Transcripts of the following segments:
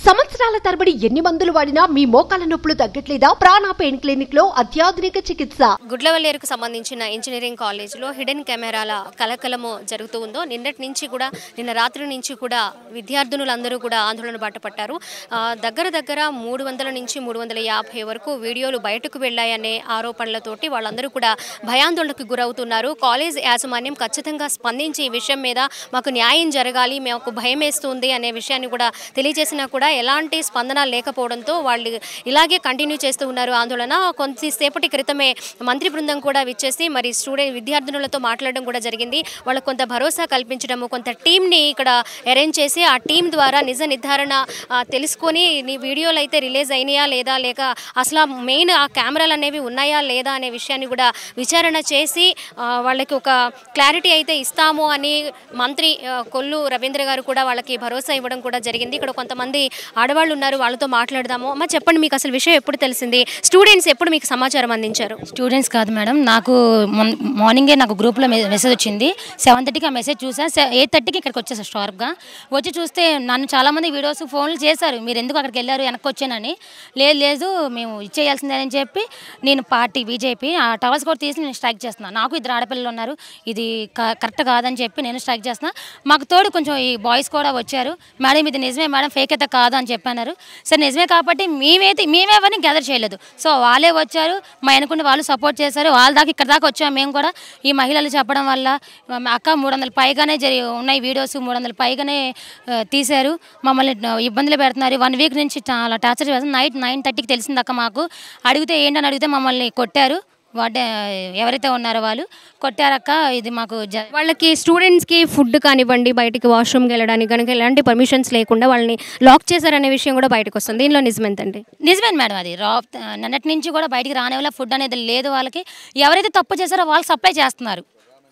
సంవత్సరాల తరబడి ఎన్ని మందులు వాడినా మీ మోకాల నొప్పులు తగ్గట్లేదా? ప్రాణ పెయిన్ క్లినిక్ లో అత్యాధునిక చికిత్స. గుడ్లవల్లేరుకు సంబంధించిన ఇంజనీరింగ్ కాలేజీలో హిడెన్ కెమెరాల కలకలము జరుగుతూ ఉందో నిన్న రాత్రి నుంచి కూడా విద్యార్థులందరూ కూడా ఆందోళన బాటపట్టారు. దగ్గర 300 నుంచి 350 వరకు వీడియోలు బయటకు వెళ్లాయనే ఆరోపణలతోటి వాళ్ళందరూ కూడా భయాందోళనకు గురవుతున్నారు. కాలేజ్ యాజమాన్యం ఖచ్చితంగా స్పందించి ఈ విషయం మీద మాకు న్యాయం జరగాలి, మాకు భయం వేస్తుంది అనే విషయాన్ని కూడా తెలియజేసినా కూడా ఎలాంటి స్పందన లేకపోవడంతో వాళ్ళు ఇలాగే కంటిన్యూ చేస్తూ ఉన్నారు ఆందోళన. కొంతసేపటి క్రితమే మంత్రి బృందం కూడా విచ్చేసి మరి విద్యార్థినులతో మాట్లాడడం కూడా జరిగింది. వాళ్ళకు కొంత భరోసా కల్పించడము, కొంత టీంని ఇక్కడ అరేంజ్ చేసి ఆ టీం ద్వారా నిజ నిర్ధారణ తెలుసుకొని వీడియోలు అయితే రిలీజ్ అయినాయా లేదా, లేక అసలు మెయిన్ ఆ కెమెరాలు అనేవి ఉన్నాయా లేదా అనే విషయాన్ని కూడా విచారణ చేసి వాళ్ళకి ఒక క్లారిటీ అయితే ఇస్తాము అని మంత్రి కొల్లు రవీంద్ర గారు కూడా వాళ్ళకి భరోసా ఇవ్వడం కూడా జరిగింది. ఇక్కడ కొంతమంది ఆడవాళ్ళు ఉన్నారు, వాళ్ళతో మాట్లాడదాము. అమ్మ చెప్పండి, మీకు అసలు విషయం ఎప్పుడు తెలిసింది? స్టూడెంట్స్ ఎప్పుడు మీకు సమాచారం అందించారు? స్టూడెంట్స్ కాదు మేడం, నాకు మార్నింగే నాకు గ్రూప్లో మెసేజ్ వచ్చింది. 7:30కి ఆ మెసేజ్ చూసా. 8:30కి ఇక్కడికి వచ్చేసాను షార్ప్గా. వచ్చి చూస్తే నన్ను చాలామంది వీడియోస్ ఫోన్లు చేశారు, మీరు ఎందుకు అక్కడికి వెళ్ళారు, వెనక్కి వచ్చానని. లేదు మేము ఇచ్చేయాల్సిందే అని చెప్పి నేను పార్టీ బీజేపీ ఆ టవర్స్ కూడా తీసి నేను స్ట్రైక్ చేస్తున్నాను. నాకు 2 ఆడపిల్లలు ఉన్నారు, ఇది కరెక్ట్ కాదని చెప్పి నేను స్ట్రైక్ చేస్తున్నా. మాకు తోడు కొంచెం ఈ బాయ్స్ కూడా వచ్చారు. మేడం ఇది నిజమే మేడం, ఫేక్ అయితే కాదు అని చెప్పన్నారు. సరే నిజమే కాబట్టి మేమేవని గ్యాదర్ చేయలేదు. సో వాళ్ళే వచ్చారు, మా అనుకుంటే వాళ్ళు సపోర్ట్ చేశారు. వాళ్ళ దాకా ఇక్కడ దాకా వచ్చాము. మేము కూడా ఈ మహిళలు చెప్పడం వల్ల అక్క 300 పైగానే ఉన్నాయి వీడియోస్, 300 పైగానే తీశారు, మమ్మల్ని ఇబ్బందులు పెడుతున్నారు. 1 వీక్ నుంచి చాలా టార్చర్ చేస్తారు. నైట్ 9:30కి తెలిసింది అక్క మాకు. అడిగితే ఏంటని అడిగితే మమ్మల్ని కొట్టారు. ఎవరైతే ఉన్నారో వాళ్ళు కొట్టారక్క, ఇది మాకు వాళ్ళకి స్టూడెంట్స్కి ఫుడ్ కానివ్వండి, బయటికి వాష్రూమ్కి వెళ్ళడానికి కనుక ఎలాంటి పర్మిషన్స్ లేకుండా వాళ్ళని లాక్ చేశారనే విషయం కూడా బయటకు వస్తుంది. దీనిలో నిజమేంటండి? నిజమే మేడం, అది నిన్నటి నుంచి కూడా బయటికి రానే వల్ల ఫుడ్ అనేది లేదు. వాళ్ళకి ఎవరైతే తప్పు చేశారో వాళ్ళకి సప్లై చేస్తున్నారు.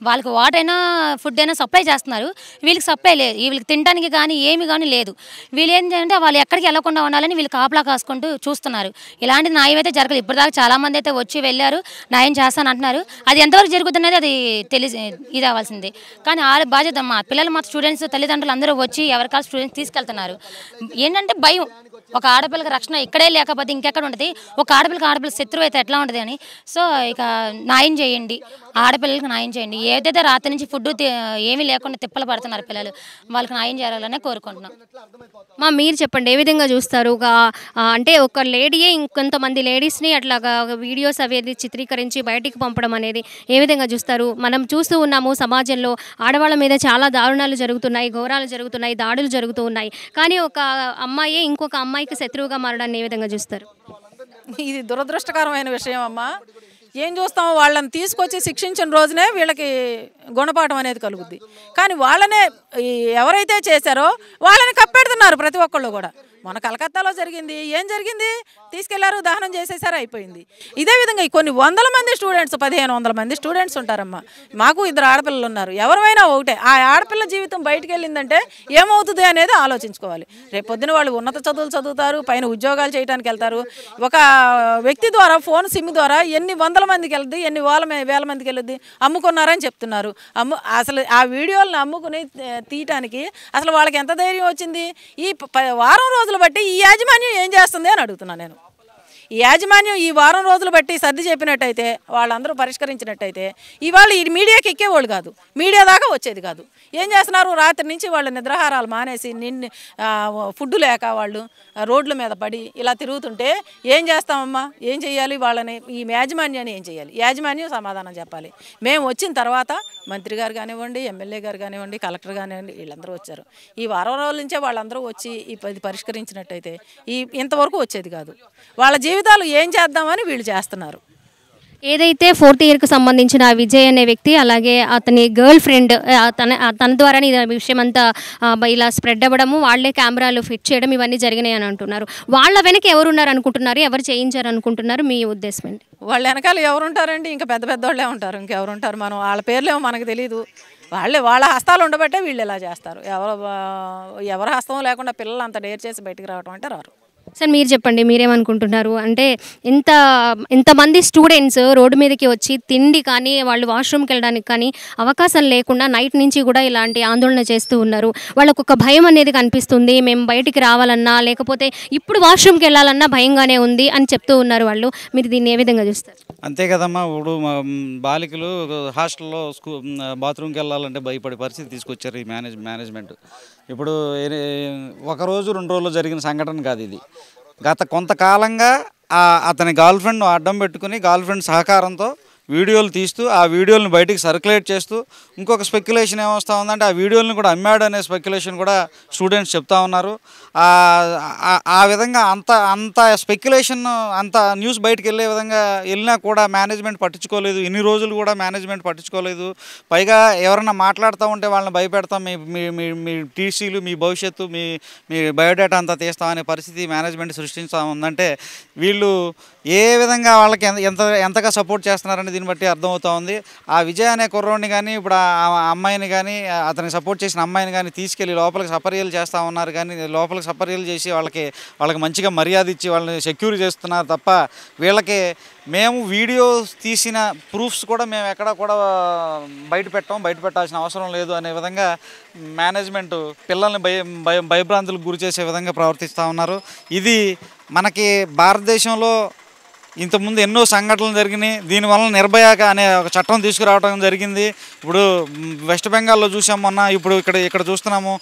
వాళ్ళకి వాటర్ అయినా ఫుడ్ అయినా సప్లై చేస్తున్నారు, వీళ్ళకి సప్లై లేదు. వీళ్ళకి తినడానికి కానీ ఏమి కానీ లేదు. వీళ్ళు ఏంటంటే వాళ్ళు ఎక్కడికి వెళ్ళకుండా ఉండాలని వీళ్ళు కాపలా కాసుకుంటూ చూస్తున్నారు. ఇలాంటి న్యాయం అయితే జరగదు. ఇప్పటిదాకా చాలామంది అయితే వచ్చి వెళ్ళారు, న్యాయం చేస్తాను అంటున్నారు. అది ఎంతవరకు జరుగుతున్నది అది ఇది అవ్వాల్సిందే. కానీ ఆ బాధ్యత మా పిల్లలు, మా స్టూడెంట్స్, తల్లిదండ్రులు అందరూ వచ్చి ఎవరికాల స్టూడెంట్స్ తీసుకెళ్తున్నారు. ఏంటంటే భయం, ఒక ఆడపిల్లకి రక్షణ ఇక్కడే లేకపోతే ఇంకెక్కడ ఉంటుంది, ఒక ఆడపిల్ల శత్రువు అయితే ఎట్లా ఉంటుంది అని. సో ఇక న్యాయం చేయండి, ఆడపిల్లలకి న్యాయం చేయండి. ఏదైతే రాత్రి నుంచి ఫుడ్ ఏమీ లేకుండా తిప్పలు పడుతున్నారు పిల్లలు, వాళ్ళకి న్యాయం చేయాలనే కోరుకుంటున్నాం. మీరు చెప్పండి, ఏ విధంగా చూస్తారు? అంటే ఒక లేడీయే ఇంకొంతమంది లేడీస్ని అట్లాగా వీడియోస్ అవి చిత్రీకరించి బయటికి పంపడం అనేది ఏ విధంగా చూస్తారు? మనం చూస్తూ ఉన్నాము సమాజంలో ఆడవాళ్ళ మీద చాలా దారుణాలు జరుగుతున్నాయి, ఘోరాలు జరుగుతున్నాయి, దాడులు జరుగుతూ ఉన్నాయి. కానీ ఒక అమ్మాయి ఇంకొక అమ్మాయికి శత్రువుగా మారడాన్ని ఏ విధంగా చూస్తారు? ఇది దురదృష్టకరమైన విషయం అమ్మా. ఏం చూస్తామో వాళ్ళని తీసుకొచ్చి శిక్షించిన రోజునే వీళ్ళకి గుణపాఠం అనేది కలుగుద్ది. కానీ వాళ్ళనే ఎవరైతే చేశారో వాళ్ళని కప్పెడుతున్నారు ప్రతి ఒక్కళ్ళు కూడా. మన కలకత్తాలో జరిగింది, ఏం జరిగింది, తీసుకెళ్లారు, దహనం చేసేసారు, అయిపోయింది. ఇదే విధంగా కొన్ని 100 మంది స్టూడెంట్స్, 1500 మంది స్టూడెంట్స్ ఉంటారమ్మా. మాకు 2 ఆడపిల్లలు ఉన్నారు. ఎవరైనా ఒకటే, ఆ ఆడపిల్ల జీవితం బయటకు వెళ్ళిందంటే ఏమవుతుంది అనేది ఆలోచించుకోవాలి. రేపు పొద్దున వాళ్ళు ఉన్నత చదువులు చదువుతారు, పైన ఉద్యోగాలు చేయడానికి వెళ్తారు. ఒక వ్యక్తి ద్వారా ఫోన్ సిమ్ ద్వారా ఎన్ని 100 మందికి వెళ్తుంది, ఎన్ని వేల మందికి వెళ్ళుద్ది, అమ్ముకున్నారని చెప్తున్నారు. అసలు ఆ వీడియోలను అమ్ముకుని తీయటానికి అసలు వాళ్ళకి ఎంత ధైర్యం వచ్చింది? ఈ వారం రోజులు బట్టి ఈ యాజమాన్యం ఏం చేస్తుంది అని అడుగుతున్నాను నేను. ఈ యాజమాన్యం ఈ వారం రోజులు బట్టి సర్ది చెప్పినట్టయితే, వాళ్ళందరూ పరిష్కరించినట్టయితే ఇవాళ ఈ మీడియాకి ఎక్కేవాళ్ళు కాదు, మీడియా దాకా వచ్చేది కాదు. ఏం చేస్తున్నారు? రాత్రి నుంచి వాళ్ళు నిద్రాహారాలు మానేసి ఫుడ్ లేక వాళ్ళు రోడ్ల మీద పడి ఇలా తిరుగుతుంటే ఏం చేస్తామమ్మా? ఏం చేయాలి? వాళ్ళని ఈ యాజమాన్యాన్ని ఏం చేయాలి? యాజమాన్యం సమాధానం చెప్పాలి. మేము వచ్చిన తర్వాత మంత్రి గారు కానివ్వండి, ఎమ్మెల్యే గారు కానివ్వండి, కలెక్టర్ కానివ్వండి, వీళ్ళందరూ వచ్చారు. ఈ వారం రోజుల నుంచే వాళ్ళందరూ వచ్చి ఇది పరిష్కరించినట్టయితే ఇంతవరకు వచ్చేది కాదు. వాళ్ళ జీవితాలు ఏం చేద్దామని వీళ్ళు చేస్తున్నారు. ఏదైతే 4th ఇయర్కి సంబంధించిన విజయ్ అనే వ్యక్తి, అలాగే అతని గర్ల్ ఫ్రెండ్ తన ద్వారానే ఈ విషయం అంతా ఇలా స్ప్రెడ్ అవ్వడము, వాళ్లే కెమెరాలు ఫిట్ చేయడం, ఇవన్నీ జరిగినాయి అని అంటున్నారు. వాళ్ళ వెనక ఎవరున్నారు అనుకుంటున్నారు? ఎవరు చేయించారు అనుకుంటున్నారు? మీ ఉద్దేశం ఏంటి? వాళ్ళ వెనకాల ఎవరుంటారండి? ఇంకా పెద్ద వాళ్ళే ఉంటారు, ఇంకెవరుంటారు? మనం వాళ్ళ పేర్లేమో మనకు తెలియదు. వాళ్ళ హస్తాలు ఉండబట్టే వీళ్ళు ఇలా చేస్తారు. ఎవరు హస్తం లేకుండా పిల్లలు అంత డేర్ చేసి బయటికి రావడం అంటే రారు. సార్ మీరు చెప్పండి, మీరేమనుకుంటున్నారు? అంటే ఇంతమంది స్టూడెంట్స్ రోడ్డు మీదకి వచ్చి తిండి కానీ వాళ్ళు వాష్రూమ్కి వెళ్ళడానికి కానీ అవకాశం లేకుండా నైట్ నుంచి కూడా ఇలాంటి ఆందోళన చేస్తూ ఉన్నారు. వాళ్ళకు ఒక భయం అనేది కనిపిస్తుంది, మేము బయటికి రావాలన్నా లేకపోతే ఇప్పుడు వాష్రూమ్కి వెళ్ళాలన్నా భయంగానే ఉంది అని చెప్తూ ఉన్నారు వాళ్ళు. మీరు దీన్ని ఏ విధంగా చూస్తారు? అంతే కదమ్మా. ఇప్పుడు బాలికలు హాస్టల్లో బాత్రూమ్కి వెళ్ళాలంటే భయపడే పరిస్థితి తీసుకొచ్చారు ఈ మేనేజ్మెంట్. ఇప్పుడు ఒకరోజు 2 రోజులు జరిగిన సంఘటన కాదు ఇది. గత కొంతకాలంగా అతని గర్ల్ ఫ్రెండ్ అడ్డం పెట్టుకుని గర్ల్ ఫ్రెండ్ సహకారంతో వీడియోలు తీస్తూ ఆ వీడియోలను బయటికి సర్క్యులేట్ చేస్తూ ఇంకొక స్పెక్యులేషన్ ఏమొస్తూ ఉందంటే ఆ వీడియోలను కూడా అమ్మాడు అనే స్పెక్యులేషన్ కూడా స్టూడెంట్స్ చెప్తా ఉన్నారు. ఆ విధంగా అంత స్పెక్యులేషన్ అంత న్యూస్ బయటకు వెళ్ళే విధంగా వెళ్ళినా కూడా మేనేజ్మెంట్ పట్టించుకోలేదు. ఇన్ని రోజులు కూడా మేనేజ్మెంట్ పట్టించుకోలేదు. పైగా ఎవరైనా మాట్లాడుతూ ఉంటే వాళ్ళని భయపెడతాం, మీ టీసీలు, మీ భవిష్యత్తు, మీ బయోడేటా అంతా తీస్తామనే పరిస్థితి మేనేజ్మెంట్ సృష్టిస్తూ ఉందంటే వీళ్ళు ఏ విధంగా వాళ్ళకి ఎంతగా సపోర్ట్ చేస్తున్నారని దీన్ని బట్టి అర్థమవుతూ ఉంది. ఆ విజయ్ అనే కుర్రోడిని కానీ ఇప్పుడు ఆ అమ్మాయిని కానీ అతనికి సపోర్ట్ చేసిన అమ్మాయిని కానీ తీసుకెళ్ళి లోపలికి సపర్యలు చేస్తూ ఉన్నారు. కానీ లోపలికి సపర్యలు చేసి వాళ్ళకి మంచిగా మర్యాద ఇచ్చి వాళ్ళని సెక్యూర్ చేస్తున్నారు తప్ప వీళ్ళకి మేము వీడియోస్ తీసిన ప్రూఫ్స్ కూడా మేము ఎక్కడ కూడా బయట పెట్టాల్సిన అవసరం లేదు అనే విధంగా మేనేజ్మెంట్ పిల్లల్ని భయభ్రాంతులకు గురి చేసే విధంగా ప్రవర్తిస్తూ ఉన్నారు. ఇది మనకి భారతదేశంలో ఇంతకుముందు ఎన్నో సంఘటనలు జరిగినాయి. దీనివల్ల నిర్భయ అనే ఒక చట్టం తీసుకురావడం జరిగింది. ఇప్పుడు వెస్ట్ బెంగాల్లో చూసాం మొన్న, ఇప్పుడు ఇక్కడ చూస్తున్నాము.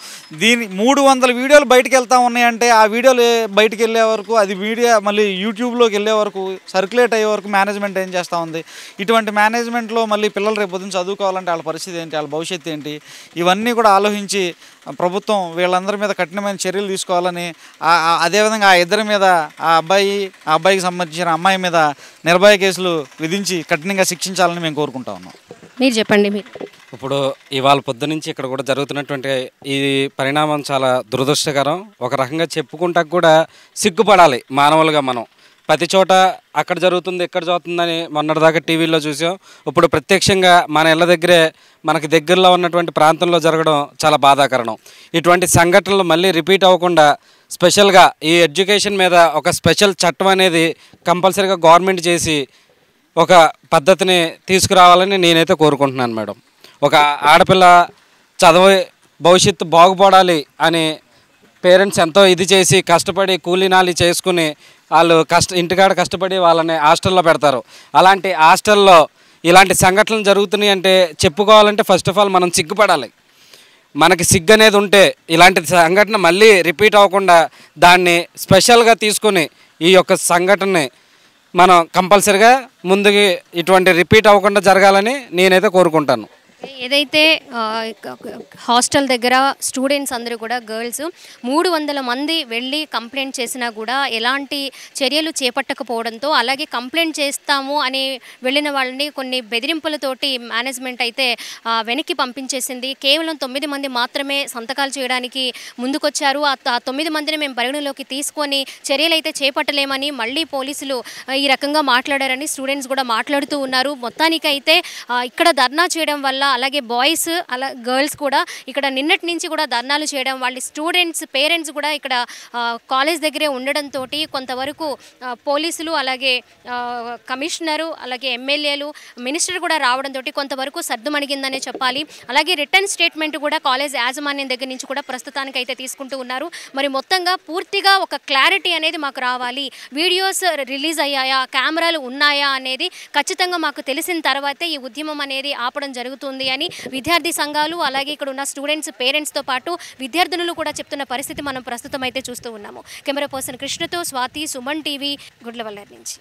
300 వీడియోలు బయటకు వెళ్తూ ఉన్నాయంటే ఆ వీడియోలు బయటకు వెళ్ళే వరకు అది మీడియా మళ్ళీ యూట్యూబ్లోకి వెళ్ళే వరకు సర్క్యులేట్ అయ్యే వరకు మేనేజ్మెంట్ ఏం చేస్తూ ఉంది? ఇటువంటి మేనేజ్మెంట్లో మళ్ళీ పిల్లలు రేపు పొద్దున్న చదువుకోవాలంటే వాళ్ళ పరిస్థితి ఏంటి, వాళ్ళ భవిష్యత్తు ఏంటి? ఇవన్నీ కూడా ఆలోచించి ప్రభుత్వం వీళ్ళందరి మీద కఠినమైన చర్యలు తీసుకోవాలని, అదేవిధంగా ఆ ఇద్దరి మీద ఆ అబ్బాయికి సంబంధించిన అమ్మాయి మీద నిర్భయ కేసులు విధించి కఠినంగా శిక్షించాలని మేము కోరుకుంటా ఉన్నాం. మీరు చెప్పండి. ఇప్పుడు ఇవాళ పొద్దు నుంచి ఇక్కడ కూడా జరుగుతున్నటువంటి ఈ పరిణామం చాలా దురదృష్టకరం. ఒక రకంగా చెప్పుకుంటా కూడా సిగ్గుపడాలి మానవులుగా. మనం ప్రతి చోట అక్కడ జరుగుతుంది ఇక్కడ జరుగుతుందని మొన్నటిదాకా టీవీలో చూసాం. ఇప్పుడు ప్రత్యక్షంగా మన ఇళ్ళ దగ్గరే మనకి దగ్గరలో ఉన్నటువంటి ప్రాంతంలో జరగడం చాలా బాధాకరణం. ఇటువంటి సంఘటనలు మళ్ళీ రిపీట్ అవ్వకుండా స్పెషల్గా ఈ ఎడ్యుకేషన్ మీద ఒక స్పెషల్ చట్టం అనేది కంపల్సరీగా గవర్నమెంట్ చేసి ఒక పద్ధతిని తీసుకురావాలని నేనైతే కోరుకుంటున్నాను మేడం. ఒక ఆడపిల్ల చదివి భవిష్యత్తు బాగుపడాలి అని పేరెంట్స్ ఎంతో ఇది చేసి కష్టపడి కూలీనాలి చేసుకుని వాళ్ళు ఇంటికాడ కష్టపడి వాళ్ళని హాస్టల్లో పెడతారు. అలాంటి హాస్టల్లో ఇలాంటి సంఘటనలు జరుగుతున్నాయి అంటే చెప్పుకోవాలంటే ఫస్ట్ ఆఫ్ ఆల్ మనం సిగ్గుపడాలి. మనకి సిగ్గు అనేది ఉంటే ఇలాంటి సంఘటన మళ్ళీ రిపీట్ అవ్వకుండా దాన్ని స్పెషల్గా తీసుకుని ఈ యొక్క సంఘటనని మనం కంపల్సరీగా ముందుకి ఇటువంటి రిపీట్ అవ్వకుండా జరగాలని నేనైతే కోరుకుంటాను. ఏదైతే హాస్టల్ దగ్గర స్టూడెంట్స్ అందరూ కూడా గర్ల్స్ 300 మంది వెళ్ళి కంప్లైంట్ చేసినా కూడా ఎలాంటి చర్యలు చేపట్టకపోవడంతో, అలాగే కంప్లైంట్ చేస్తాము అని వెళ్ళిన వాళ్ళని కొన్ని బెదిరింపులతోటి మేనేజ్మెంట్ అయితే వెనక్కి పంపించేసింది. కేవలం 9 మంది మాత్రమే సంతకాలు చేయడానికి ముందుకొచ్చారు. ఆ 9 మందిని మేము పరిగణలోకి తీసుకొని చర్యలు అయితే చేపట్టలేమని మళ్ళీ పోలీసులు ఈ రకంగా మాట్లాడారని స్టూడెంట్స్ కూడా మాట్లాడుతూ ఉన్నారు. మొత్తానికైతే ఇక్కడ ధర్నా చేయడం వల్ల అలాగే బాయ్స్ గర్ల్స్ కూడా ఇక్కడ నిన్నటి నుంచి కూడా ధర్నాలు చేయడం, వాళ్ళ స్టూడెంట్స్ పేరెంట్స్ కూడా ఇక్కడ కాలేజ్ దగ్గరే ఉండడంతో కొంతవరకు పోలీసులు అలాగే కమిషనరు అలాగే ఎమ్మెల్యేలు మినిస్టర్ కూడా రావడంతో కొంతవరకు సర్దుమణిగిందనే చెప్పాలి. అలాగే రిటర్న్ స్టేట్మెంట్ కూడా కాలేజ్ యాజమాన్యం దగ్గర నుంచి కూడా ప్రస్తుతానికి అయితే తీసుకుంటూ ఉన్నారు. మరి మొత్తంగా పూర్తిగా ఒక క్లారిటీ అనేది మాకు రావాలి, వీడియోస్ రిలీజ్ అయ్యాయా, కెమెరాలు ఉన్నాయా అనేది ఖచ్చితంగా మాకు తెలిసిన తర్వాతే ఈ ఉద్యమం అనేది ఆపడం జరుగుతుంది అని విద్యార్థి సంఘాలు అలాగే ఇక్కడ ఉన్న స్టూడెంట్స్ పేరెంట్స్తో పాటు విద్యార్థినులు కూడా చెప్తున్న పరిస్థితి మనం ప్రస్తుతం అయితే చూస్తూ ఉన్నాము. కెమెరా పర్సన్ కృష్ణతో స్వాతి, సుమన్ టీవీ, గుడ్లవల్లేరు నుంచి.